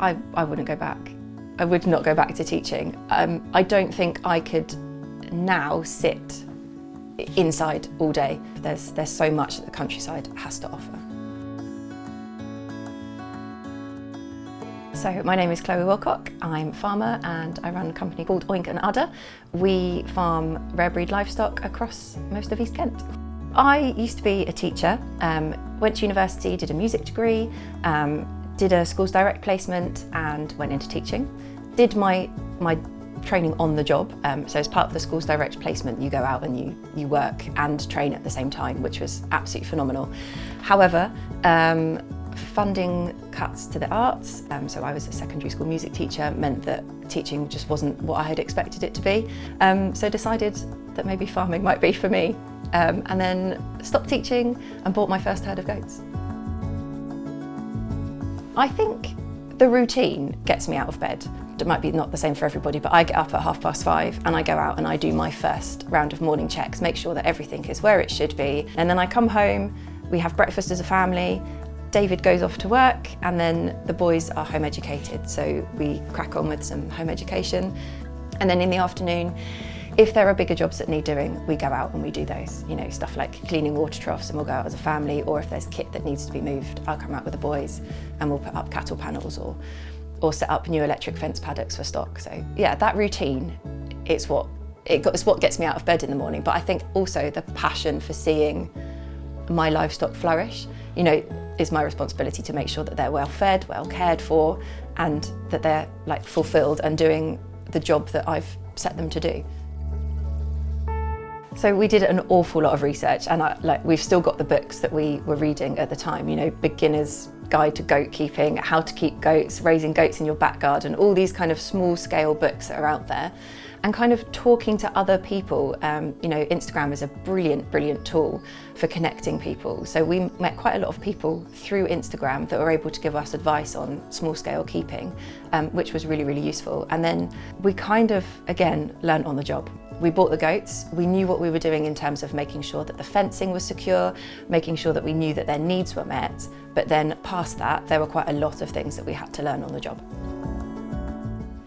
I wouldn't go back. I would not go back to teaching. I don't think I could now sit inside all day. There's so much that the countryside has to offer. So my name is Chloe Wilcock. I'm a farmer and I run a company called Oink and Udder. We farm rare breed livestock across most of East Kent. I used to be a teacher, went to university, did a music degree, did a schools direct placement and went into teaching. Did my training on the job, so as part of the schools direct placement you go out and you work and train at the same time, which was absolutely phenomenal. However, funding cuts to the arts, so I was a secondary school music teacher, meant that teaching just wasn't what I had expected it to be. So decided that maybe farming might be for me, and then stopped teaching and bought my first herd of goats. I think the routine gets me out of bed. It might be not the same for everybody, but I get up at 5:30 and I go out and I do my first round of morning checks, make sure that everything is where it should be. And then I come home, we have breakfast as a family, David goes off to work, and then the boys are home educated. So we crack on with some home education. And then in the afternoon, if there are bigger jobs that need doing, we go out and we do those. You know, stuff like cleaning water troughs and we'll go out as a family, or if there's kit that needs to be moved, I'll come out with the boys and we'll put up cattle panels or set up new electric fence paddocks for stock. So yeah, that routine, it's what gets me out of bed in the morning. But I think also the passion for seeing my livestock flourish, you know, is my responsibility to make sure that they're well fed, well cared for, and that they're like fulfilled and doing the job that I've set them to do. So we did an awful lot of research, and we've still got the books that we were reading at the time, you know, Beginner's Guide to Goat Keeping, How to Keep Goats, Raising Goats in Your Back Garden, all these kind of small scale books that are out there, and kind of talking to other people. You know, Instagram is a brilliant tool for connecting people. So we met quite a lot of people through Instagram that were able to give us advice on small scale keeping, which was really useful. And then we kind of, again, learnt on the job. We bought the goats, we knew what we were doing in terms of making sure that the fencing was secure, making sure that we knew that their needs were met, but then past that, there were quite a lot of things that we had to learn on the job.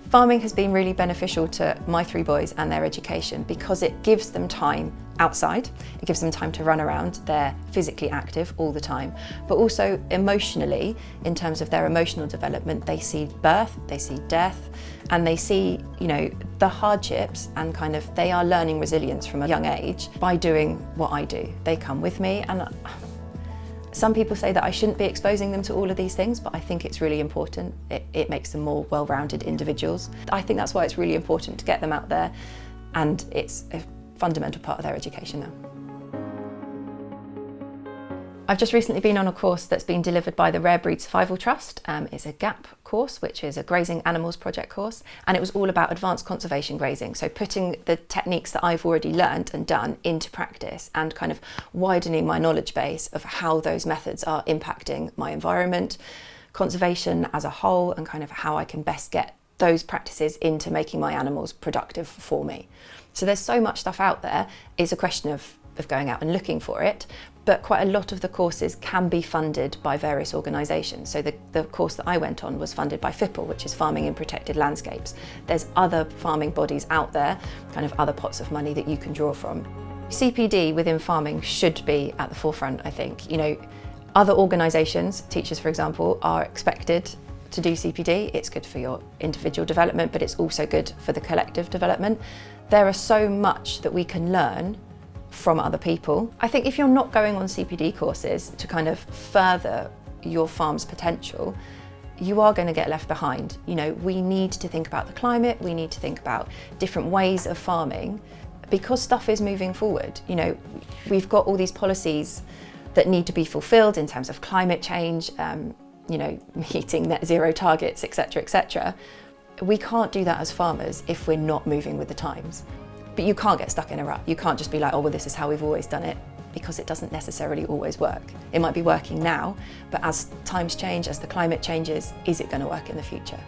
Farming has been really beneficial to my 3 boys and their education because it gives them time outside, it gives them time to run around, they're physically active all the time, but also emotionally, in terms of their emotional development, they see birth, they see death, and they see, you know, the hardships, and kind of they are learning resilience from a young age by doing what I do. They come with me, and some people say that I shouldn't be exposing them to all of these things, but I think it's really important. It makes them more well-rounded individuals. I think that's why it's really important to get them out there, and it's a fundamental part of their education now. I've just recently been on a course that's been delivered by the Rare Breed Survival Trust. It's a GAP course, which is a Grazing Animals Project course, and it was all about advanced conservation grazing. So putting the techniques that I've already learnt and done into practice, and kind of widening my knowledge base of how those methods are impacting my environment, conservation as a whole, and kind of how I can best get those practices into making my animals productive for me. So there's so much stuff out there. It's a question of going out and looking for it, but quite a lot of the courses can be funded by various organisations. So the course that I went on was funded by FIPL, which is Farming in Protected Landscapes. There's other farming bodies out there, kind of other pots of money that you can draw from. CPD within farming should be at the forefront, I think. You know, other organisations, teachers for example, are expected to do CPD. It's good for your individual development, but it's also good for the collective development. There is so much that we can learn from other people. I think if you're not going on CPD courses to kind of further your farm's potential, you are going to get left behind. You know, we need to think about the climate, we need to think about different ways of farming, because stuff is moving forward. You know, we've got all these policies that need to be fulfilled in terms of climate change, you know, meeting net zero targets, etc., etc. We can't do that as farmers if we're not moving with the times. But you can't get stuck in a rut. You can't just be like, oh, well, this is how we've always done it, because it doesn't necessarily always work. It might be working now, but as times change, as the climate changes, is it going to work in the future?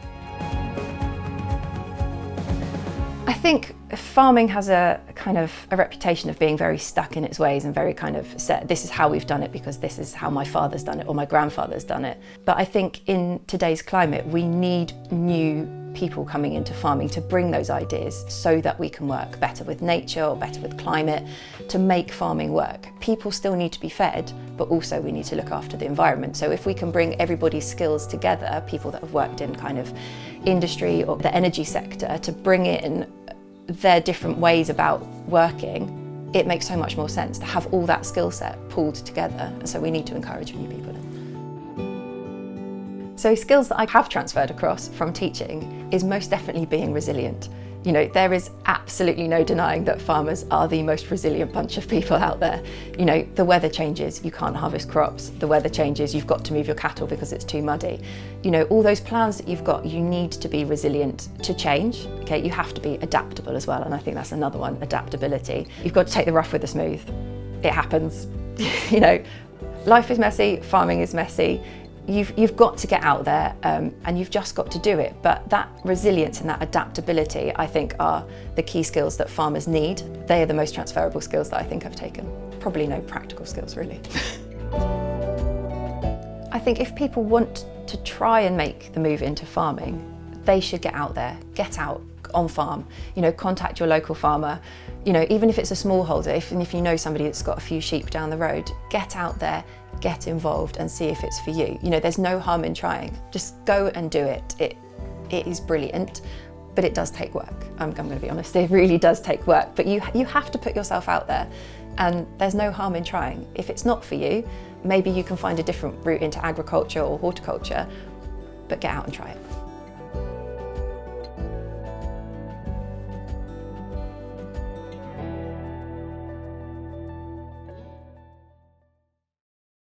I think farming has a kind of a reputation of being very stuck in its ways and very kind of set, this is how we've done it because this is how my father's done it or my grandfather's done it. But I think in today's climate, we need new people coming into farming to bring those ideas so that we can work better with nature or better with climate to make farming work. People still need to be fed, but also we need to look after the environment. So if we can bring everybody's skills together, people that have worked in kind of industry or the energy sector, to bring in their different ways about working, it makes so much more sense to have all that skill set pulled together. And so we need to encourage new people in. So skills that I have transferred across from teaching is most definitely being resilient. You know, there is absolutely no denying that farmers are the most resilient bunch of people out there. You know, the weather changes, you can't harvest crops. The weather changes, you've got to move your cattle because it's too muddy. You know, all those plans that you've got, you need to be resilient to change. Okay, you have to be adaptable as well, and I think that's another one, adaptability. You've got to take the rough with the smooth. It happens. You know, life is messy, farming is messy. You've got to get out there and you've just got to do it. But that resilience and that adaptability, I think, are the key skills that farmers need. They are the most transferable skills that I think I've taken. Probably no practical skills, really. I think if people want to try and make the move into farming, they should get out there, get out on farm, you know, contact your local farmer, you know, even if it's a smallholder, if you know somebody that's got a few sheep down the road, get out there, get involved and see if it's for you. You know, there's no harm in trying. Just go and do it. It is brilliant, but it does take work. I'm going to be honest, it really does take work, but you have to put yourself out there, and there's no harm in trying. If it's not for you, maybe you can find a different route into agriculture or horticulture, but get out and try it.